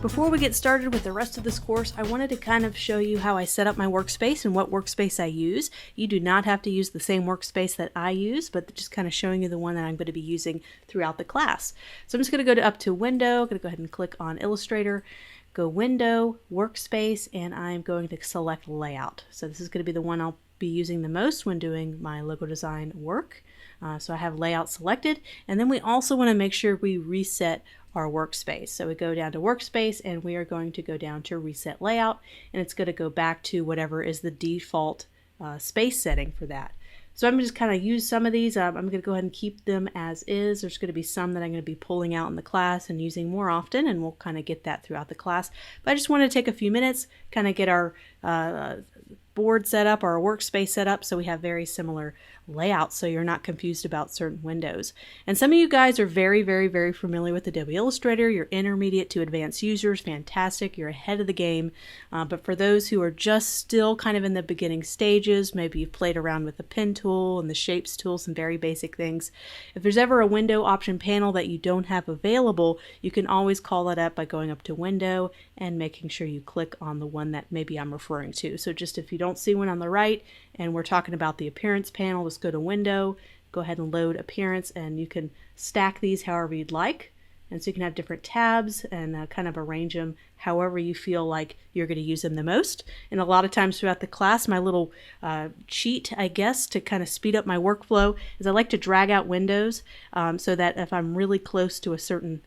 Before we get started with the rest of this course, I wanted to kind of show you how I set up my workspace and what workspace I use. You do not have to use the same workspace that I use, but just kind of showing you the one that I'm going to be using throughout the class. So I'm just going to go up to Window, I'm going to go ahead and click on Illustrator, go Window, Workspace, and I'm going to select Layout. So this is going to be the one I'll be using the most when doing my logo design work. So I have Layout selected, and then we also want to make sure we reset our workspace. So we go down to Workspace and we are going to go down to Reset Layout, and it's going to go back to whatever is the default space setting for that. So I'm going to just kind of use some of these. I'm going to go ahead and keep them as is. There's going to be some that I'm going to be pulling out in the class and using more often, and we'll kind of get that throughout the class. But I just want to take a few minutes, kind of get our board set up, our workspace set up, so we have very similar layouts so you're not confused about certain windows. And some of you guys are very familiar with Adobe Illustrator. You're intermediate to advanced users, fantastic, you're ahead of the game. But for those who are just still kind of in the beginning stages, maybe you've played around with the pen tool and the shapes tool, some very basic things. If there's ever a window option panel that you don't have available, you can always call that up by going up to Window and making sure you click on the one that maybe I'm referring to. So just if you don't see one on the right and we're talking about the Appearance panel, just go to Window, go ahead and load Appearance, and you can stack these however you'd like. And so you can have different tabs and kind of arrange them however you feel like you're going to use them the most. And a lot of times throughout the class, my little cheat, I guess, to kind of speed up my workflow is I like to drag out windows so that if I'm really close to a certain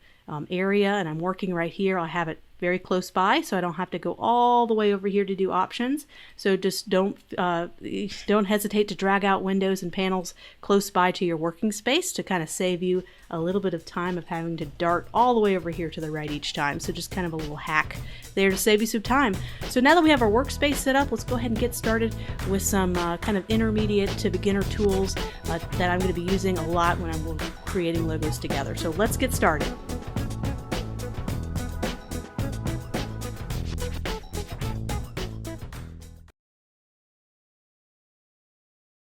area and I'm working right here, I'll have it very close by, so I don't have to go all the way over here to do options. So just don't hesitate to drag out windows and panels close by to your working space to kind of save you a little bit of time of having to dart all the way over here to the right each time. So just kind of a little hack there to save you some time. So now that we have our workspace set up, let's go ahead and get started with some kind of intermediate to beginner tools that I'm going to be using a lot when I'm creating logos together. So let's get started.